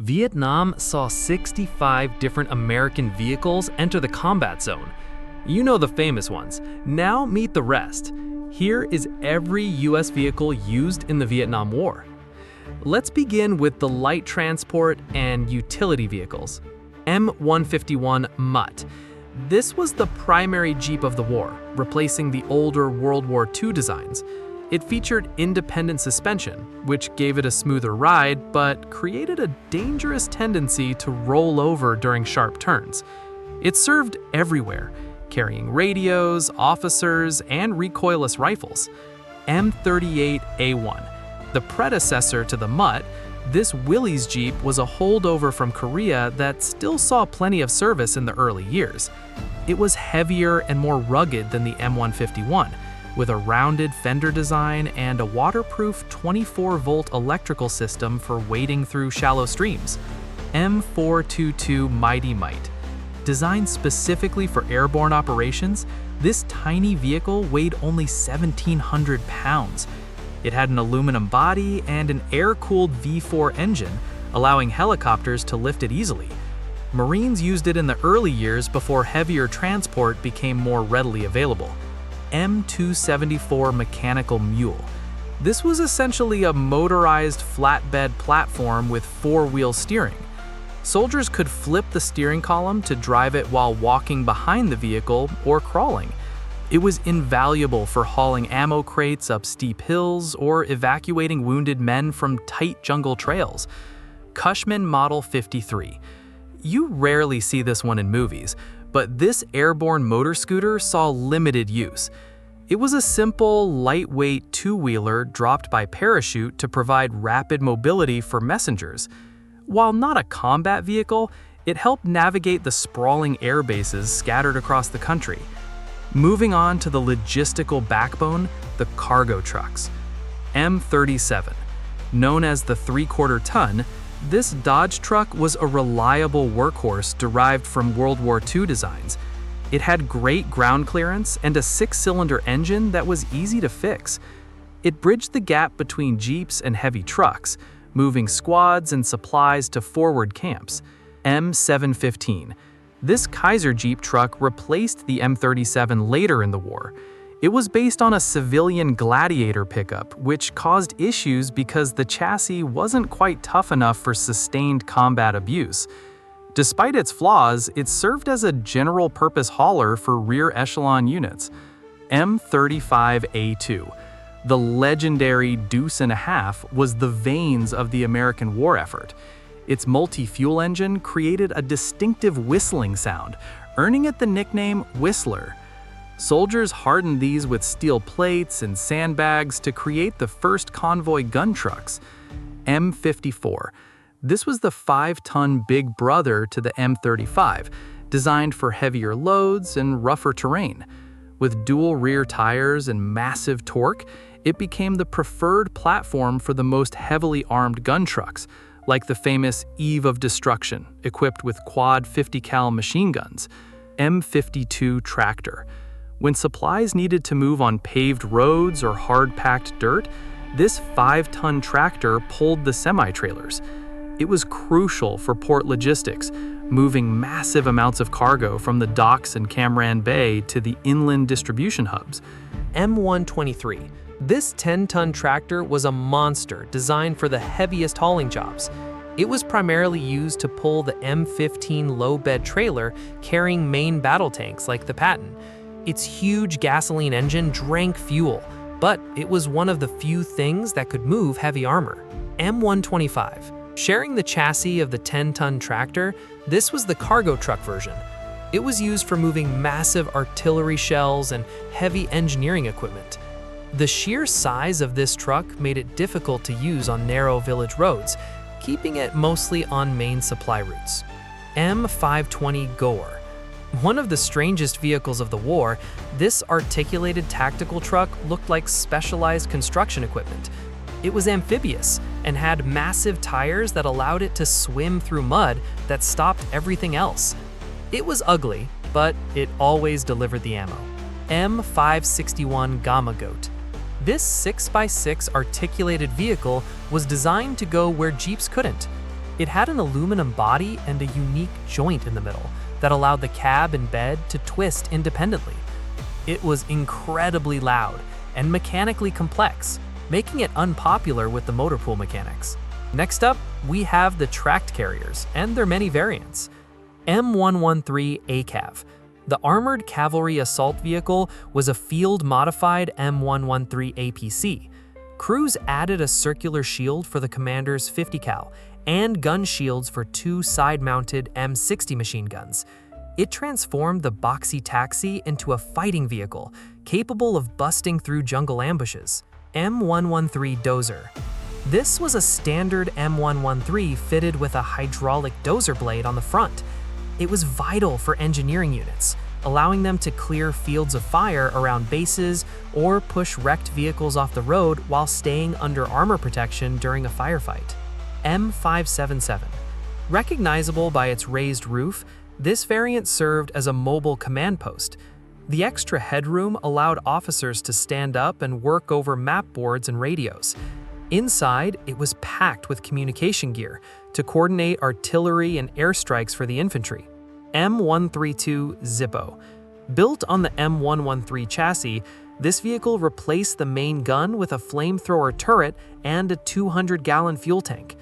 Vietnam saw 65 different American vehicles enter the combat zone. You know the famous ones. Now meet the rest. Here is every US vehicle used in the Vietnam War. Let's begin with the light transport and utility vehicles. M151 Mutt. This was the primary Jeep of the war, replacing the older World War II designs. It featured independent suspension, which gave it a smoother ride, but created a dangerous tendency to roll over during sharp turns. It served everywhere, carrying radios, officers, and recoilless rifles. M48 A1. The predecessor to the Mutt, this Willys Jeep was a holdover from Korea that still saw plenty of service in the early years. It was heavier and more rugged than the M151, with a rounded fender design and a waterproof 24-volt electrical system for wading through shallow streams. M422 Mighty Mite. Designed specifically for airborne operations, this tiny vehicle weighed only 1,700 pounds. It had an aluminum body and an air-cooled V4 engine, allowing helicopters to lift it easily. Marines used it in the early years before heavier transport became more readily available. M274 Mechanical Mule. This was essentially a motorized flatbed platform with four-wheel steering. Soldiers could flip the steering column to drive it while walking behind the vehicle or crawling. It was invaluable for hauling ammo crates up steep hills or evacuating wounded men from tight jungle trails. Cushman Model 53. You rarely see this one in movies, but this airborne motor scooter saw limited use. It was a simple, lightweight two-wheeler dropped by parachute to provide rapid mobility for messengers. While not a combat vehicle, it helped navigate the sprawling air bases scattered across the country. Moving on to the logistical backbone, the cargo trucks. M37. Known as the 3/4 ton, this Dodge truck was a reliable workhorse derived from World War II designs. It had great ground clearance and a 6-cylinder engine that was easy to fix. It bridged the gap between Jeeps and heavy trucks, moving squads and supplies to forward camps. M715. This Kaiser Jeep truck replaced the M37 later in the war. It was based on a civilian Gladiator pickup, which caused issues because the chassis wasn't quite tough enough for sustained combat abuse. Despite its flaws, it served as a general-purpose hauler for rear echelon units. M35A2. The legendary Deuce and a Half was the veins of the American war effort. Its multi-fuel engine created a distinctive whistling sound, earning it the nickname Whistler. Soldiers hardened these with steel plates and sandbags to create the first convoy gun trucks. M54. This was the 5-ton big brother to the M35, designed for heavier loads and rougher terrain. With dual rear tires and massive torque, it became the preferred platform for the most heavily armed gun trucks, like the famous Eve of Destruction, equipped with quad 50 cal machine guns. M52 Tractor. When supplies needed to move on paved roads or hard-packed dirt, this 5-ton tractor pulled the semi-trailers. It was crucial for port logistics, moving massive amounts of cargo from the docks in Cam Bay to the inland distribution hubs. M123. This 10-ton tractor was a monster designed for the heaviest hauling jobs. It was primarily used to pull the M15 low-bed trailer carrying main battle tanks like the Patton. Its huge gasoline engine drank fuel, but it was one of the few things that could move heavy armor. M125. Sharing the chassis of the 10-ton tractor, this was the cargo truck version. It was used for moving massive artillery shells and heavy engineering equipment. The sheer size of this truck made it difficult to use on narrow village roads, keeping it mostly on main supply routes. M520 Gore. One of the strangest vehicles of the war, this articulated tactical truck looked like specialized construction equipment. It was amphibious and had massive tires that allowed it to swim through mud that stopped everything else. It was ugly, but it always delivered the ammo. M561 Gama Goat. This 6x6 articulated vehicle was designed to go where Jeeps couldn't. It had an aluminum body and a unique joint in the middle that allowed the cab and bed to twist independently. It was incredibly loud and mechanically complex, making it unpopular with the motor pool mechanics. Next up, we have the tracked carriers and their many variants. M113 ACAV. The Armored Cavalry Assault Vehicle was a field-modified M113 APC. Crews added a circular shield for the commander's 50 cal and gun shields for 2 side-mounted M60 machine guns. It transformed the boxy taxi into a fighting vehicle capable of busting through jungle ambushes. M113 Dozer. This was a standard M113 fitted with a hydraulic dozer blade on the front. It was vital for engineering units, allowing them to clear fields of fire around bases or push wrecked vehicles off the road while staying under armor protection during a firefight. M577. Recognizable by its raised roof, this variant served as a mobile command post. The extra headroom allowed officers to stand up and work over map boards and radios. Inside, it was packed with communication gear to coordinate artillery and airstrikes for the infantry. M132 Zippo. Built on the M113 chassis, this vehicle replaced the main gun with a flamethrower turret and a 200-gallon fuel tank.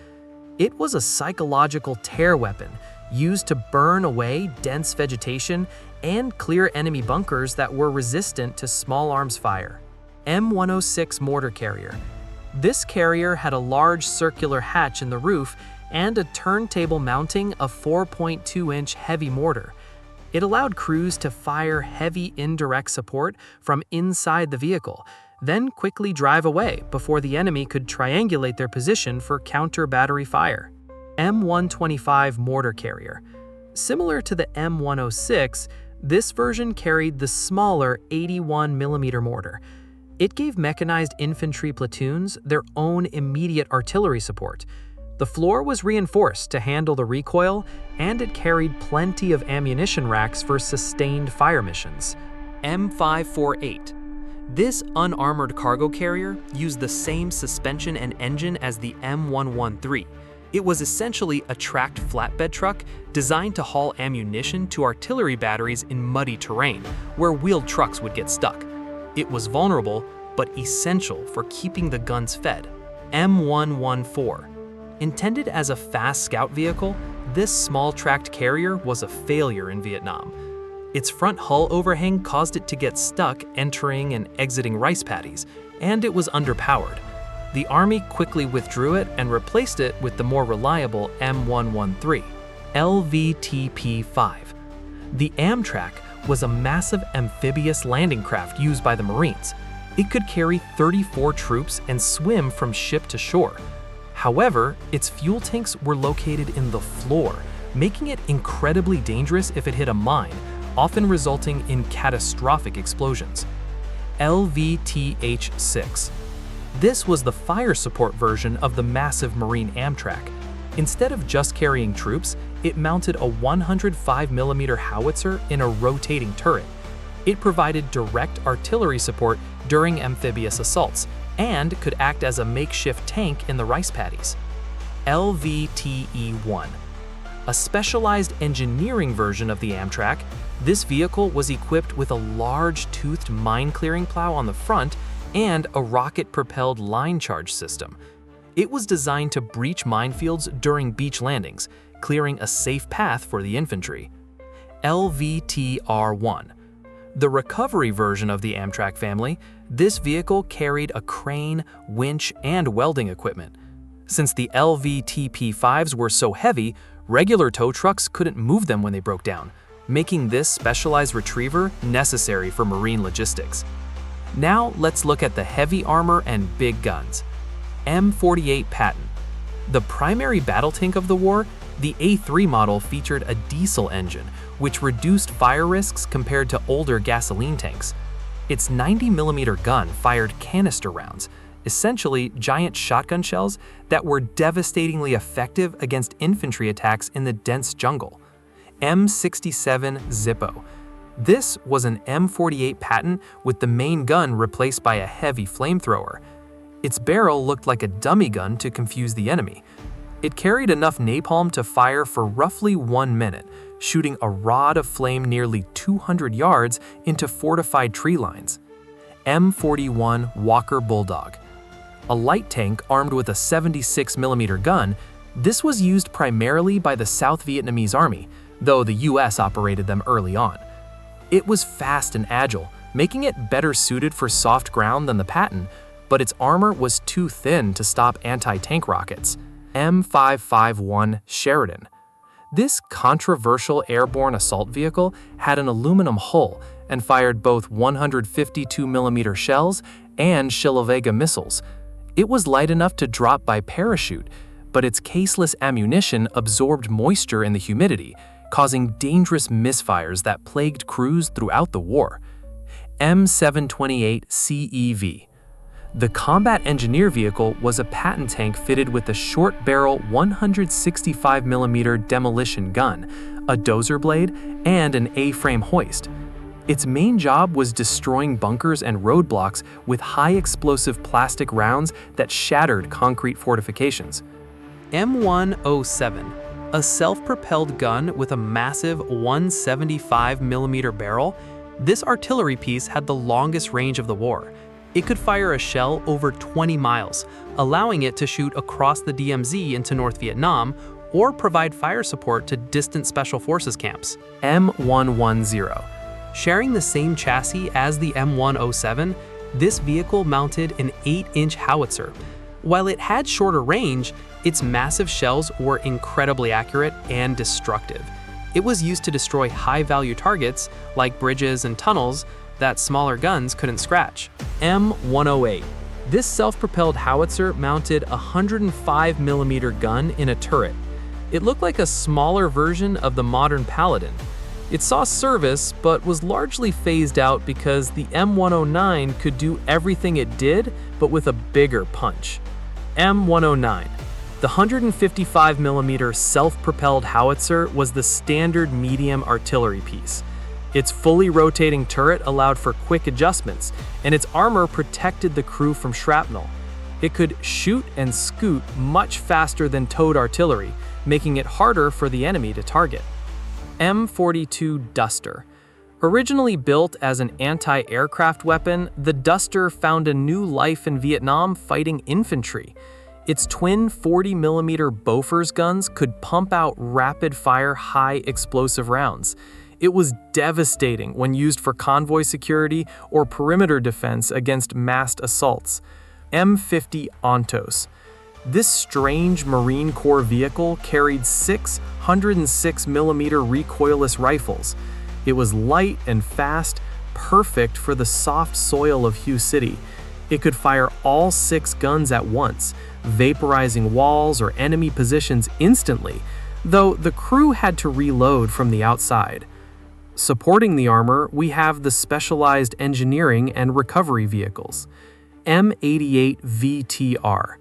It was a psychological tear weapon used to burn away dense vegetation and clear enemy bunkers that were resistant to small arms fire. M106 Mortar Carrier. This carrier had a large circular hatch in the roof and a turntable mounting a 4.2-inch heavy mortar. It allowed crews to fire heavy indirect support from inside the vehicle, then quickly drive away before the enemy could triangulate their position for counter-battery fire. M125 Mortar Carrier. Similar to the M106, this version carried the smaller 81mm mortar. It gave mechanized infantry platoons their own immediate artillery support. The floor was reinforced to handle the recoil, and it carried plenty of ammunition racks for sustained fire missions. M548. This unarmored cargo carrier used the same suspension and engine as the M113. It was essentially a tracked flatbed truck designed to haul ammunition to artillery batteries in muddy terrain, where wheeled trucks would get stuck. It was vulnerable, but essential for keeping the guns fed. M114. Intended as a fast scout vehicle, this small tracked carrier was a failure in Vietnam. Its front hull overhang caused it to get stuck entering and exiting rice paddies, and it was underpowered. The Army quickly withdrew it and replaced it with the more reliable M113. LVTP-5. The Amtrak was a massive amphibious landing craft used by the Marines. It could carry 34 troops and swim from ship to shore. However, its fuel tanks were located in the floor, making it incredibly dangerous if it hit a mine, often resulting in catastrophic explosions. LVTH-6. This was the fire support version of the massive Marine Amtrak. Instead of just carrying troops, it mounted a 105mm howitzer in a rotating turret. It provided direct artillery support during amphibious assaults and could act as a makeshift tank in the rice paddies. LVTE-1. A specialized engineering version of the Amtrak, this vehicle was equipped with a large toothed mine-clearing plow on the front and a rocket-propelled line charge system. It was designed to breach minefields during beach landings, clearing a safe path for the infantry. LVTR-1. The recovery version of the Amtrak family, this vehicle carried a crane, winch, and welding equipment. Since the LVTP-5s were so heavy, regular tow trucks couldn't move them when they broke down, making this specialized retriever necessary for marine logistics. Now let's look at the heavy armor and big guns. M48 Patton. The primary battle tank of the war, the A3 model featured a diesel engine, which reduced fire risks compared to older gasoline tanks. Its 90mm gun fired canister rounds, essentially giant shotgun shells that were devastatingly effective against infantry attacks in the dense jungle. M67 Zippo. This was an M48 Patton with the main gun replaced by a heavy flamethrower. Its barrel looked like a dummy gun to confuse the enemy. It carried enough napalm to fire for roughly 1 minute, shooting a rod of flame nearly 200 yards into fortified tree lines. M41 Walker Bulldog. A light tank armed with a 76mm gun, this was used primarily by the South Vietnamese Army, though the US operated them early on. It was fast and agile, making it better suited for soft ground than the Patton, but its armor was too thin to stop anti-tank rockets. M551 Sheridan. This controversial airborne assault vehicle had an aluminum hull and fired both 152mm shells and Shilovega missiles. It was light enough to drop by parachute, but its caseless ammunition absorbed moisture in the humidity, causing dangerous misfires that plagued crews throughout the war. M113 ACAV. The combat engineer vehicle was a Patton tank fitted with a short-barrel 165mm demolition gun, a dozer blade, and an A-frame hoist. Its main job was destroying bunkers and roadblocks with high-explosive plastic rounds that shattered concrete fortifications. M107, a self-propelled gun with a massive 175mm barrel. This artillery piece had the longest range of the war. It could fire a shell over 20 miles, allowing it to shoot across the DMZ into North Vietnam or provide fire support to distant Special Forces camps. M110. Sharing the same chassis as the M107, this vehicle mounted an 8-inch howitzer. While it had shorter range, its massive shells were incredibly accurate and destructive. It was used to destroy high-value targets like bridges and tunnels that smaller guns couldn't scratch. M108. This self-propelled howitzer mounted a 105mm gun in a turret. It looked like a smaller version of the modern Paladin. It saw service, but was largely phased out because the M109 could do everything it did, but with a bigger punch. M109. The 155mm self-propelled howitzer was the standard medium artillery piece. Its fully rotating turret allowed for quick adjustments, and its armor protected the crew from shrapnel. It could shoot and scoot much faster than towed artillery, making it harder for the enemy to target. M42 Duster. Originally built as an anti-aircraft weapon, the Duster found a new life in Vietnam fighting infantry. Its twin 40mm Bofors guns could pump out rapid-fire, high-explosive rounds. It was devastating when used for convoy security or perimeter defense against massed assaults. M50 Ontos. This strange Marine Corps vehicle carried 6 106mm recoilless rifles. It was light and fast, perfect for the soft soil of Hue City. It could fire all 6 guns at once, vaporizing walls or enemy positions instantly, though the crew had to reload from the outside. Supporting the armor, we have the specialized engineering and recovery vehicles. M88 VTR.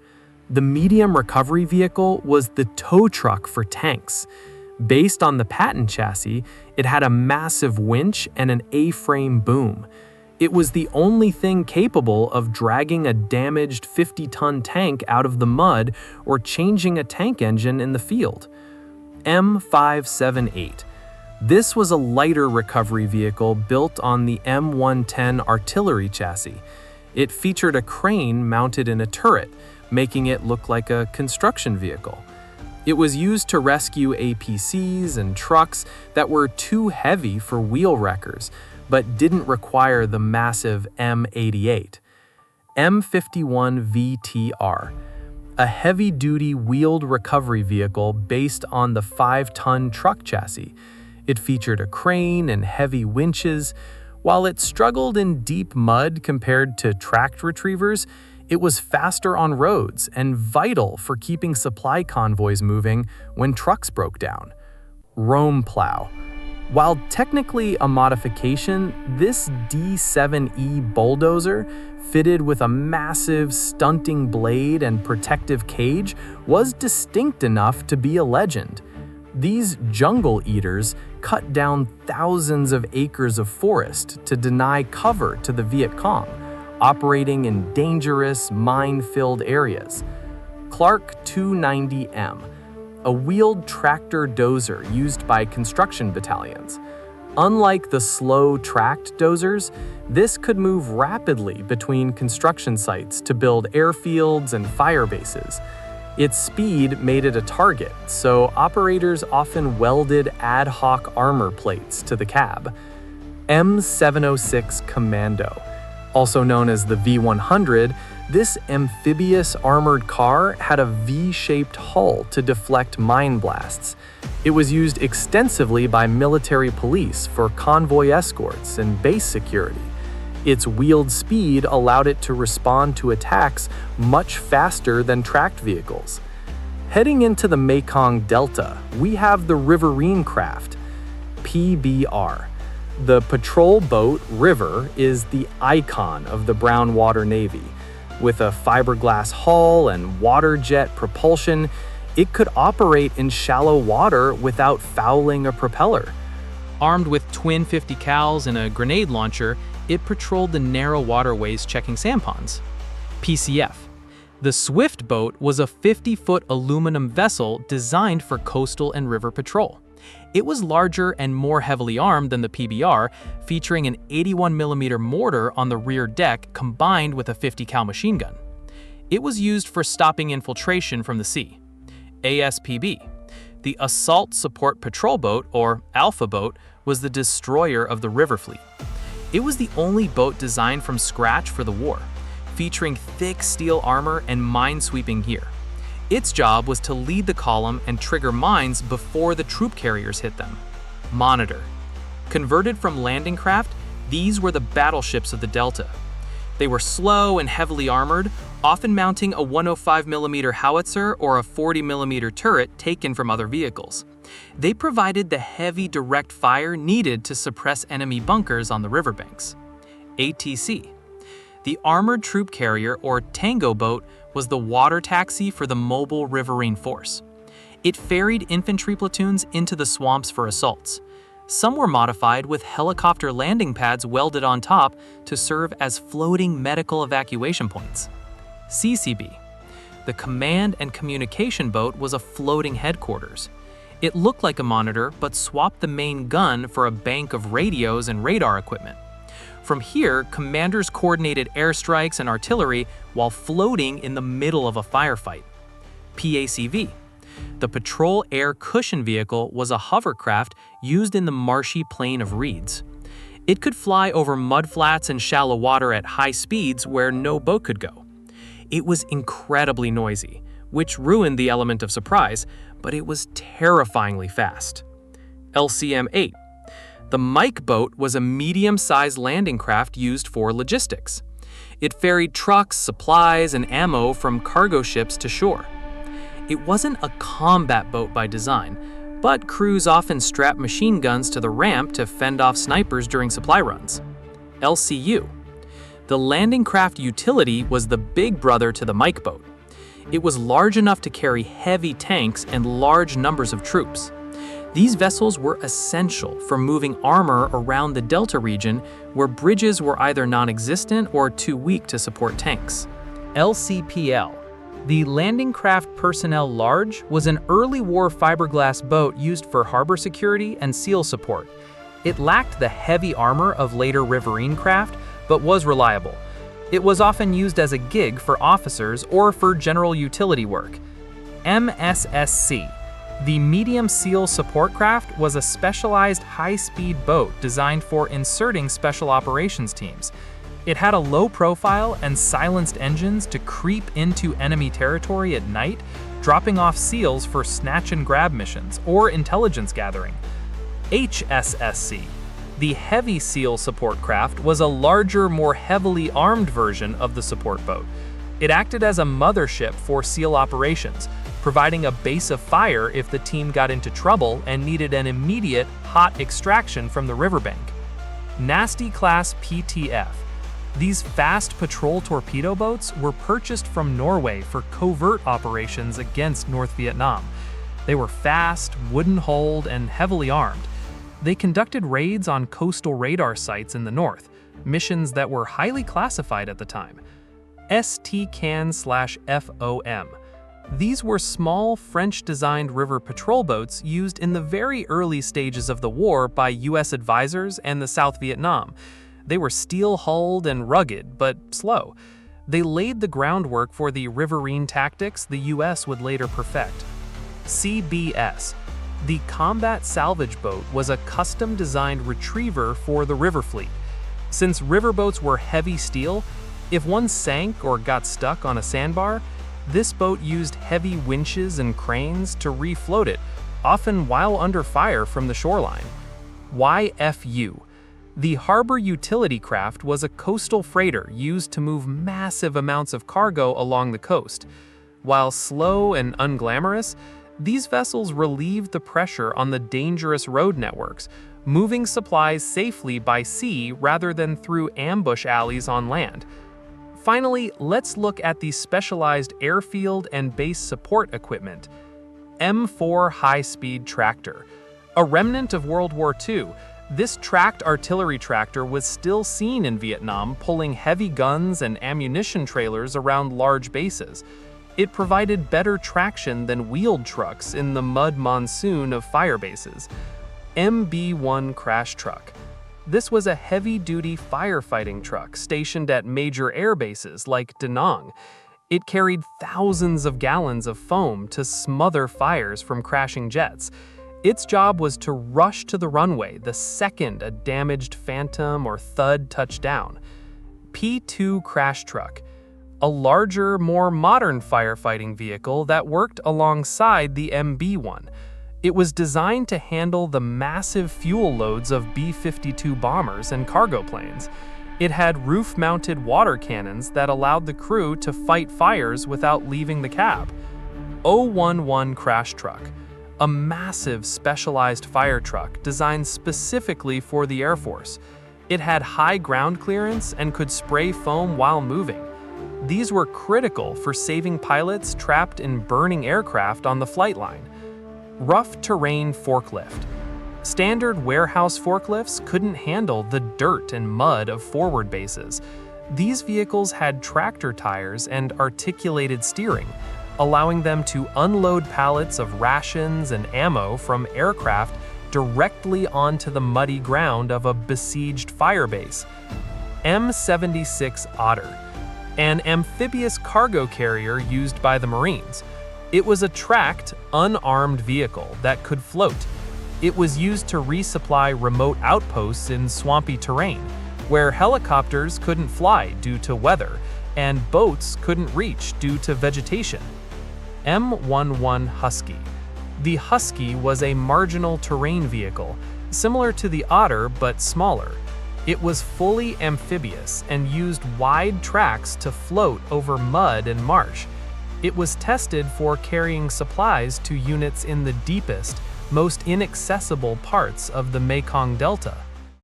The medium recovery vehicle was the tow truck for tanks. Based on the Patton chassis, it had a massive winch and an A-frame boom. It was the only thing capable of dragging a damaged 50-ton tank out of the mud or changing a tank engine in the field. M578. This was a lighter recovery vehicle built on the M110 artillery chassis. It featured a crane mounted in a turret, making it look like a construction vehicle. It was used to rescue APCs and trucks that were too heavy for wheel wreckers, but didn't require the massive M88. M51 VTR. A heavy-duty wheeled recovery vehicle based on the 5-ton truck chassis. It featured a crane and heavy winches. While it struggled in deep mud compared to tracked retrievers, it was faster on roads and vital for keeping supply convoys moving when trucks broke down. Rome Plow. While technically a modification, this D7E bulldozer, fitted with a massive stunting blade and protective cage, was distinct enough to be a legend. These jungle eaters cut down thousands of acres of forest to deny cover to the Viet Cong, operating in dangerous, mine-filled areas. Clark 290M, a wheeled tractor dozer used by construction battalions. Unlike the slow tracked dozers, this could move rapidly between construction sites to build airfields and fire bases. Its speed made it a target, so operators often welded ad hoc armor plates to the cab. M706 Commando, also known as the V100, this amphibious armored car had a V-shaped hull to deflect mine blasts. It was used extensively by military police for convoy escorts and base security. Its wheeled speed allowed it to respond to attacks much faster than tracked vehicles. Heading into the Mekong Delta, we have the Riverine craft, PBR. The patrol boat River is the icon of the brown water navy. With a fiberglass hull and water jet propulsion, it could operate in shallow water without fouling a propeller. Armed with twin 50 cals and a grenade launcher, it patrolled the narrow waterways checking sampans. PCF. The Swift Boat was a 50-foot aluminum vessel designed for coastal and river patrol. It was larger and more heavily armed than the PBR, featuring an 81mm mortar on the rear deck combined with a 50 cal machine gun. It was used for stopping infiltration from the sea. ASPB. The Assault Support Patrol Boat, or Alpha Boat, was the destroyer of the river fleet. It was the only boat designed from scratch for the war, featuring thick steel armor and mine-sweeping gear. Its job was to lead the column and trigger mines before the troop carriers hit them. Monitor. Converted from landing craft, these were the battleships of the Delta. They were slow and heavily armored, often mounting a 105mm howitzer or a 40mm turret taken from other vehicles. They provided the heavy direct fire needed to suppress enemy bunkers on the riverbanks. ATC. The Armored Troop Carrier, or Tango Boat, was the water taxi for the mobile Riverine force. It ferried infantry platoons into the swamps for assaults. Some were modified with helicopter landing pads welded on top to serve as floating medical evacuation points. CCB. The Command and Communication Boat was a floating headquarters. It looked like a monitor, but swapped the main gun for a bank of radios and radar equipment. From here, commanders coordinated airstrikes and artillery while floating in the middle of a firefight. PACV. The Patrol Air Cushion Vehicle was a hovercraft used in the marshy plain of reeds. It could fly over mudflats and shallow water at high speeds where no boat could go. It was incredibly noisy, which ruined the element of surprise, but it was terrifyingly fast. LCM-8. The Mike Boat was a medium-sized landing craft used for logistics. It ferried trucks, supplies, and ammo from cargo ships to shore. It wasn't a combat boat by design, but crews often strapped machine guns to the ramp to fend off snipers during supply runs. LCU. The landing craft utility was the big brother to the Mike Boat. It was large enough to carry heavy tanks and large numbers of troops. These vessels were essential for moving armor around the Delta region where bridges were either non-existent or too weak to support tanks. LCPL. The Landing Craft Personnel Large was an early war fiberglass boat used for harbor security and SEAL support. It lacked the heavy armor of later Riverine craft, but was reliable. It was often used as a gig for officers or for general utility work. MSSC. The Medium SEAL Support Craft was a specialized high-speed boat designed for inserting special operations teams. It had a low profile and silenced engines to creep into enemy territory at night, dropping off SEALs for snatch and grab missions or intelligence gathering. HSSC. The Heavy SEAL Support Craft was a larger, more heavily armed version of the support boat. It acted as a mothership for SEAL operations, providing a base of fire if the team got into trouble and needed an immediate, hot extraction from the riverbank. Nasty Class PTF. These fast patrol torpedo boats were purchased from Norway for covert operations against North Vietnam. They were fast, wooden-hulled, and heavily armed. They conducted raids on coastal radar sites in the north, missions that were highly classified at the time. STCAN/FOM. These were small, French-designed river patrol boats used in the very early stages of the war by U.S. advisors and the South Vietnam. They were steel-hulled and rugged, but slow. They laid the groundwork for the Riverine tactics the U.S. would later perfect. CBS. The Combat Salvage Boat was a custom-designed retriever for the river fleet. Since riverboats were heavy steel, if one sank or got stuck on a sandbar, this boat used heavy winches and cranes to refloat it, often while under fire from the shoreline. YFU. The harbor utility craft was a coastal freighter used to move massive amounts of cargo along the coast. While slow and unglamorous, these vessels relieved the pressure on the dangerous road networks, moving supplies safely by sea rather than through ambush alleys on land. Finally, let's look at the specialized airfield and base support equipment. M4 high-speed tractor. A remnant of World War II, this tracked artillery tractor was still seen in Vietnam, pulling heavy guns and ammunition trailers around large bases. It provided better traction than wheeled trucks in the mud monsoon of fire bases. MB-1 crash truck. This was a heavy-duty firefighting truck stationed at major air bases like Da Nang. It carried thousands of gallons of foam to smother fires from crashing jets. Its job was to rush to the runway the second a damaged Phantom or Thud touched down. P-2 crash truck. A larger, more modern firefighting vehicle that worked alongside the MB-1. It was designed to handle the massive fuel loads of B-52 bombers and cargo planes. It had roof-mounted water cannons that allowed the crew to fight fires without leaving the cab. 011 crash truck. A massive specialized fire truck designed specifically for the Air Force. It had high ground clearance and could spray foam while moving. These were critical for saving pilots trapped in burning aircraft on the flight line. Rough terrain forklift. Standard warehouse forklifts couldn't handle the dirt and mud of forward bases. These vehicles had tractor tires and articulated steering, allowing them to unload pallets of rations and ammo from aircraft directly onto the muddy ground of a besieged firebase. M76 Otter. An amphibious cargo carrier used by the Marines. It was a tracked, unarmed vehicle that could float. It was used to resupply remote outposts in swampy terrain, where helicopters couldn't fly due to weather, and boats couldn't reach due to vegetation. M113 Husky. The Husky was a marginal terrain vehicle, similar to the Otter but smaller. It was fully amphibious and used wide tracks to float over mud and marsh. It was tested for carrying supplies to units in the deepest, most inaccessible parts of the Mekong Delta.